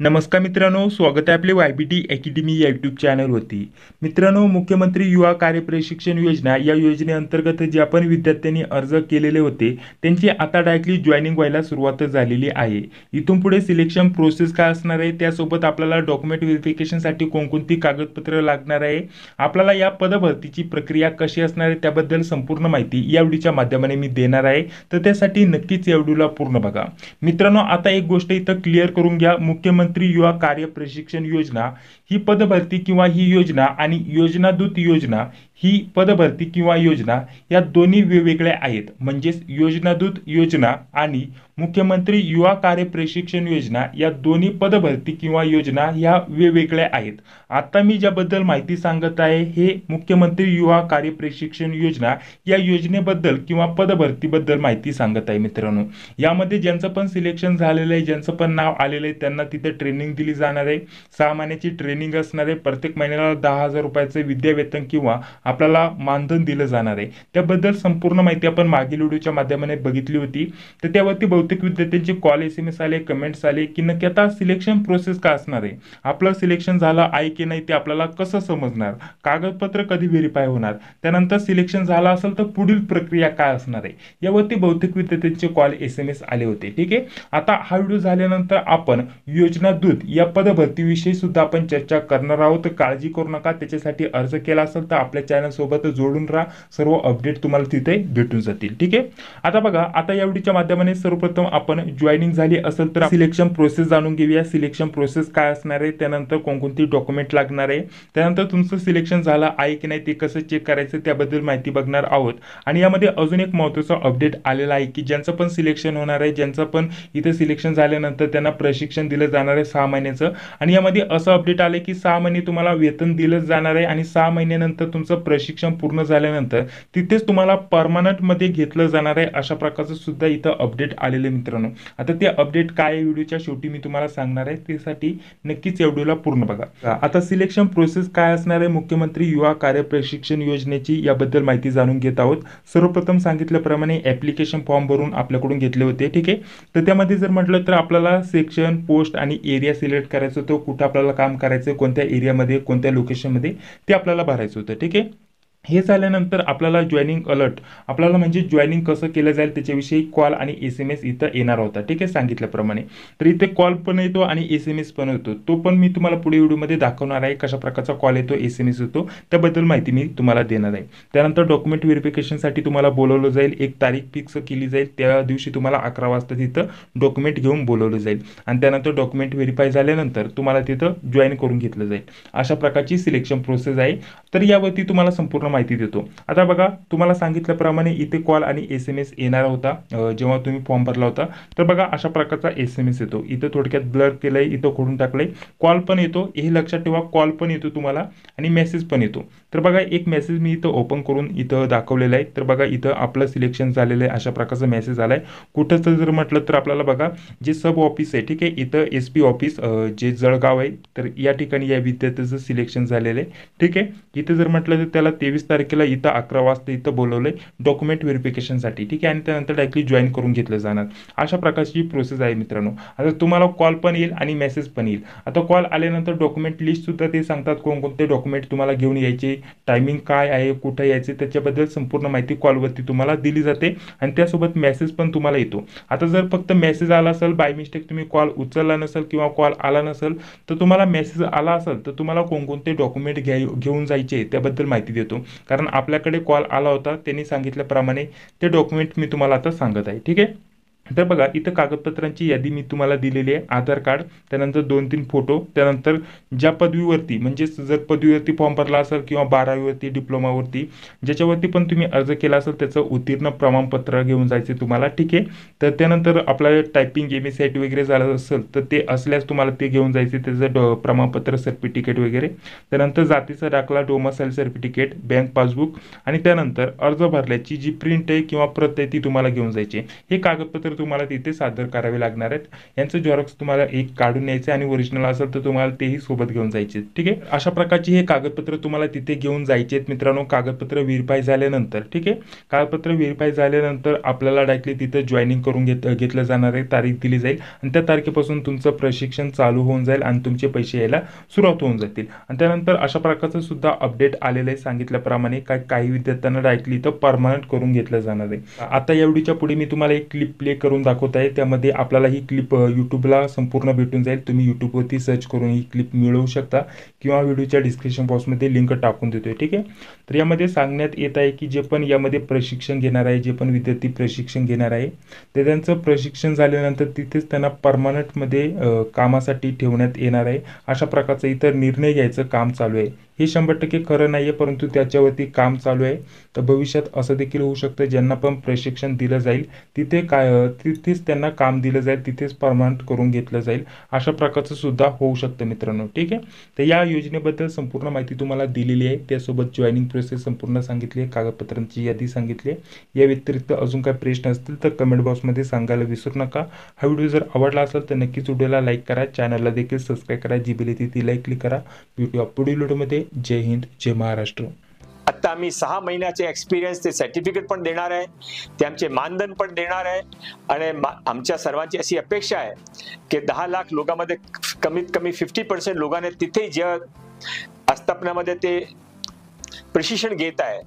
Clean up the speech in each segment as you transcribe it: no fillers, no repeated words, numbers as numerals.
नमस्कार मित्रांनो, स्वागत आहे आपले YBT अकॅडमी या यूट्यूब चॅनलवरती. मित्रांनो, मुख्यमंत्री युवा कार्य प्रशिक्षण योजना या योजनेअंतर्गत जे आपण विद्यार्थ्यांनी अर्ज केलेले होते त्यांची आता डायरेक्टली जॉईनिंग व्हायला सुरुवात झालेली आहे. इथून पुढे सिलेक्शन प्रोसेस काय असणार आहे, त्यासोबत आपल्याला डॉक्युमेंट व्हेरिफिकेशनसाठी कोणकोणती कागदपत्र लागणार आहे, आपल्याला या पदभरतीची प्रक्रिया कशी असणार आहे त्याबद्दल संपूर्ण माहिती या व्हिडिओच्या माध्यमाने मी देणार आहे. तर त्यासाठी नक्कीच या व्हिडिओला पूर्ण बघा. मित्रांनो, आता एक गोष्ट इथं क्लिअर करून घ्या. मुख्यमंत्री युवा कार्य प्रशिक्षण योजना ही पदभरती किंवा ही योजना आणि योजनादूत योजना ही पदभरती किंवा योजना या दोन्ही वेगवेगळ्या आहेत. म्हणजेच योजनादूत योजना आणि मुख्यमंत्री युवा कार्य प्रशिक्षण योजना या दोन्ही पदभरती किंवा योजना ह्या वेगवेगळ्या आहेत. आता मी ज्याबद्दल माहिती सांगत आहे हे मुख्यमंत्री युवा कार्य प्रशिक्षण योजना या योजनेबद्दल किंवा पदभरतीबद्दल माहिती सांगत आहे. मित्रांनो, यामध्ये ज्यांचं पण सिलेक्शन झालेलं आहे, ज्यांचं पण नाव आलेलं आहे त्यांना तिथे ट्रेनिंग दिली जाणार आहे. 6 महिन्याची ट्रेनिंग असणार आहे. प्रत्येक महिन्याला 10,000 रुपयाचं विद्यावेतन किंवा आपल्याला मानधन दिलं जाणार आहे. त्याबद्दल संपूर्ण माहिती आपण मागील व्हिडिओच्या माध्यमाने बघितली होती. तर त्यावरती बहुतेक विद्यार्थ्यांचे कॉल SMS आले, कमेंट्स आले की नक्की आता सिलेक्शन प्रोसेस काय असणार आहे, आपलं सिलेक्शन झालं आहे की नाही ते आपल्याला कसं समजणार, कागदपत्र कधी व्हेरीफाय होणार, त्यानंतर सिलेक्शन झालं असेल तर पुढील प्रक्रिया काय असणार आहे, यावरती बहुतेक विद्यार्थ्यांचे कॉल SMS आले होते. ठीक आहे, आता हा व्हिडिओ झाल्यानंतर आपण योजना दूत या पदभरतीविषयी सुद्धा आपण चर्चा करणार आहोत. काळजी करू नका, त्याच्यासाठी अर्ज केला असेल तर आपल्या चॅनल सोबत जोडून राहा. सर्व अपडेट तुम्हाला तिथे भेटून जातील. ठीक आहे, आता बघा, आता या व्हिडिओच्या माध्यमाने सर्वप्रथम आपण जॉईनिंग झाली असेल तर सिलेक्शन प्रोसेस जाणून घेऊया. सिलेक्शन प्रोसेस काय असणार आहे, त्यानंतर कोणकोणती डॉक्युमेंट लागणार आहे, त्यानंतर तुमचं सिलेक्शन झालं आहे की नाही ते कसं चेक करायचं त्याबद्दल माहिती बघणार आहोत. आणि यामध्ये अजून एक महत्त्वाचा अपडेट आलेला आहे की ज्यांचं पण सिलेक्शन होणार आहे, ज्यांचं पण इथे सिलेक्शन झाल्यानंतर त्यांना प्रशिक्षण दिलं जाणार आहे 6 महिन्याचं. आणि यामध्ये असं अपडेट आले की 6 महिने तुम्हाला वेतन दिलं जाणार आहे आणि 6 महिन्यानंतर तुमचं प्रशिक्षण पूर्ण झाल्यानंतर तिथेच तुम्हाला परमनंट मध्ये घेतलं जाणार आहे. अशा प्रकारचं सुद्धा इथं अपडेट आलेले. मित्रांनो, आता ते अपडेट काय आहे व्हिडिओच्या शेवटी मी तुम्हाला सांगणार आहे, त्यासाठी नक्कीच या व्हिडिओला पूर्ण बघा. आता सिलेक्शन प्रोसेस काय असणार आहे मुख्यमंत्री युवा कार्य प्रशिक्षण योजनेची याबद्दल माहिती जाणून घेत आहोत. सर्वप्रथम सांगितल्याप्रमाणे ऍप्लिकेशन फॉर्म भरून आपल्याकडून घेतले होते. ठीक आहे, तर त्यामध्ये जर म्हटलं तर आपल्याला सेक्शन, पोस्ट आणि एरिया सिलेक्ट करायचं होतं, कुठं आपल्याला काम करायचं, कोणत्या एरियामध्ये, कोणत्या लोकेशनमध्ये ते आपल्याला भरायचं होतं. ठीक आहे, हे झाल्यानंतर आपल्याला जॉईनिंग अलर्ट, आपल्याला म्हणजे जॉईनिंग कसं केलं जाईल त्याच्याविषयी कॉल आणि SMS इथं येणार होता. ठीक आहे, सांगितल्याप्रमाणे. तर इथे कॉल पण येतो आणि SMS पण येतो. तो पण मी तुम्हाला पुढे व्हिडिओमध्ये दाखवणार आहे कशा प्रकारचा कॉल येतो, SMS येतो, त्याबद्दल माहिती मी तुम्हाला देणार आहे. त्यानंतर डॉक्युमेंट व्हेरिफिकेशनसाठी तुम्हाला बोलवलं जाईल. एक तारीख फिक्स केली जाईल, त्या दिवशी तुम्हाला 11 वाजता तिथं डॉक्युमेंट घेऊन बोलवलं जाईल आणि त्यानंतर डॉक्युमेंट व्हेरीफाय झाल्यानंतर तुम्हाला तिथं जॉईन करून घेतलं जाईल. अशा प्रकारची सिलेक्शन प्रोसेस आहे. तर यावरती तुम्हाला संपूर्ण माहिती देतो. आता बघा, तुम्हाला सांगितल्याप्रमाणे इथे कॉल आणि SMS येणार होता जेव्हा तुम्ही फॉर्म भरला होता. तर बघा, अशा प्रकारचा SMS येतो. इथं थोडक्यात ब्लर केलंय, इथं खोडून टाकलंय. कॉल पण येतो, हे लक्षात ठेवा, कॉल पण येतो तुम्हाला आणि मेसेज पण येतो. तर बघा, एक मेसेज मी इथं ओपन करून इथं दाखवलेला आहे. तर बघा, इथं आपलं सिलेक्शन झालेलं आहे अशा प्रकारचा मेसेज आलाय. कुठं जर म्हटलं तर आपल्याला बघा, जे सब ऑफिस आहे, ठीक आहे, इथं SP ऑफिस जे जळगाव आहे, तर या ठिकाणी या विद्यार्थ्याचं सिलेक्शन झालेलं आहे. ठीक आहे, इथं जर म्हटलं तर त्याला 23 तारखेला इथं 11 वाजता इथं बोलवलंय डॉक्युमेंट व्हेरिफिकेशनसाठी. ठीक आहे, आणि त्यानंतर डायरेक्टली जॉईन करून घेतलं जाणार. अशा प्रकारची प्रोसेस आहे. मित्रांनो, आता तुम्हाला कॉल पण येईल आणि मेसेज पण येईल. आता कॉल आल्यानंतर डॉक्युमेंट लिस्ट सुद्धा ते सांगतात कोणकोणते डॉक्युमेंट तुम्हाला घेऊन यायचे, टायमिंग काय आहे, कुठं यायचे, त्याच्याबद्दल संपूर्ण माहिती कॉलवरती तुम्हाला दिली जाते आणि त्यासोबत मेसेज पण तुम्हाला येतो. आता जर फक्त मेसेज आला असेल, बाय मिस्टेक तुम्ही कॉल उचलला नसेल किंवा कॉल आला नसेल, तर तुम्हाला मेसेज आला असेल तर तुम्हाला कोणकोणते डॉक्युमेंट घेऊन जायचे त्याबद्दल माहिती देतो. कारण आपल्याकडे कॉल आला होता, त्यांनी सांगितल्याप्रमाणे ते डॉक्युमेंट मी तुम्हाला आता सांगत आहे. ठीक आहे, तर बघा, इथं कागदपत्रांची यादी मी तुम्हाला दिलेली आहे. आधार कार्ड, त्यानंतर 2-3 फोटो, त्यानंतर ज्या पदवीवरती म्हणजे जर पदवीवरती फॉर्म भरला असेल किंवा 12वीवरती, डिप्लोमावरती ज्याच्यावरती पण तुम्ही अर्ज केला असेल त्याचं उत्तीर्ण प्रमाणपत्र घेऊन जायचे तुम्हाला. ठीक आहे, तर त्यानंतर आपलं टायपिंग MSc वगैरे झालं असेल तर ते असल्यास तुम्हाला ते घेऊन जायचे, त्याचं प्रमाणपत्र, सर्टिफिकेट वगैरे. त्यानंतर जातीचा दाखला, डोमिसाईल सर्टिफिकेट, बँक पासबुक आणि त्यानंतर अर्ज भरल्याची जी प्रिंट आहे किंवा प्रत आहे ती तुम्हाला घेऊन जायची. हे कागदपत्र तुम्हाला तिथे सादर करावे लागणार आहेत. यांचं झेरॉक्स तुम्हाला एक काढून न्यायचं आणि ओरिजिनल असेल तर तुम्हाला तेही सोबत घेऊन जायचे. ठीक आहे, अशा प्रकारची हे कागदपत्र तुम्हाला तिथे घेऊन जायचे आहेत मित्रांनो. कागदपत्र व्हेरीफाय झाल्यानंतर, ठीक आहे, कागदपत्र व्हेरीफाय झाल्यानंतर आपल्याला डायरेक्टली तिथे जॉईनिंग करून घेतलं जाणार आहे. तारीख दिली जाईल आणि त्या तारखेपासून तुमचं प्रशिक्षण चालू होऊन जाईल आणि तुमचे पैसे यायला सुरुवात होऊन जातील. आणि त्यानंतर अशा प्रकारचं सुद्धा अपडेट आलेलं आहे. सांगितल्याप्रमाणे काही विद्यार्थ्यांना डायरेक्टली इथं परमनंट करून घेतलं जाणार आहे. आता या व्हिडिओच्या पुढे मी तुम्हाला एक क्लिप प्ले करून दाखवत आहे. त्यामध्ये आपल्याला ही क्लिप यूट्यूबला संपूर्ण भेटून जाईल. तुम्ही यूट्यूबवरती सर्च करून ही क्लिप मिळवू शकता किंवा व्हिडिओच्या डिस्क्रिप्शन बॉक्समध्ये लिंक टाकून देतोय. ठीक आहे, तर यामध्ये सांगण्यात येत आहे की जे पण यामध्ये प्रशिक्षण घेणार आहे, जे पण विद्यार्थी प्रशिक्षण घेणार आहे ते त्यांचं प्रशिक्षण झाल्यानंतर तिथेच त्यांना परमनंटमध्ये कामासाठी ठेवण्यात येणार आहे. अशा प्रकारचं इतर निर्णय घ्यायचं काम चालू आहे. हे 100% खरं नाही आहे, परंतु त्याच्यावरती काम चालू आहे. तर भविष्यात असं देखील होऊ शकतं, ज्यांना पण प्रशिक्षण दिलं जाईल तिथेच त्यांना काम दिलं जाईल, तिथेच परमनंट करून घेतलं जाईल. अशा प्रकारचं सुद्धा होऊ शकतं मित्रांनो. ठीक आहे, तर या योजनेबद्दल संपूर्ण माहिती तुम्हाला दिलेली आहे. त्यासोबत जॉईनिंग प्रोसेस संपूर्ण सांगितली आहे, कागदपत्रांची यादी सांगितली आहे. या व्यतिरिक्त अजून काही प्रश्न असतील तर कमेंट बॉक्समध्ये सांगायला विसरू नका. हा व्हिडिओ जर आवडला असेल तर नक्कीच व्हिडिओला लाईक करा, चॅनलला देखील सबस्क्राईब करा, जी बेल येते ती लाईक क्लिक करा. भेटूया पुढील व्हिडिओमध्ये. जय हिंद, जय महाराष्ट्र. आता आम्ही 6 महिन्याचे एक्सपिरियन्स ते सर्टिफिकेट पण देणार आहे, ते आमचे मानधन पण देणार आहे. आणि आमच्या सर्वांची अशी अपेक्षा आहे की 10 लाख लोकांमध्ये कमीत कमी 50% लोकांनी तिथे ज्या आस्थापनामध्ये ते प्रशिक्षण घेत आहे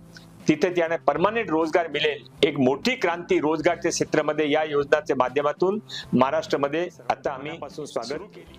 तिथे त्यांना परमनंट रोजगार मिळेल. एक मोठी क्रांती रोजगारच्या क्षेत्रामध्ये या योजनाच्या माध्यमातून महाराष्ट्रामध्ये आता आम्ही स्वागत केली.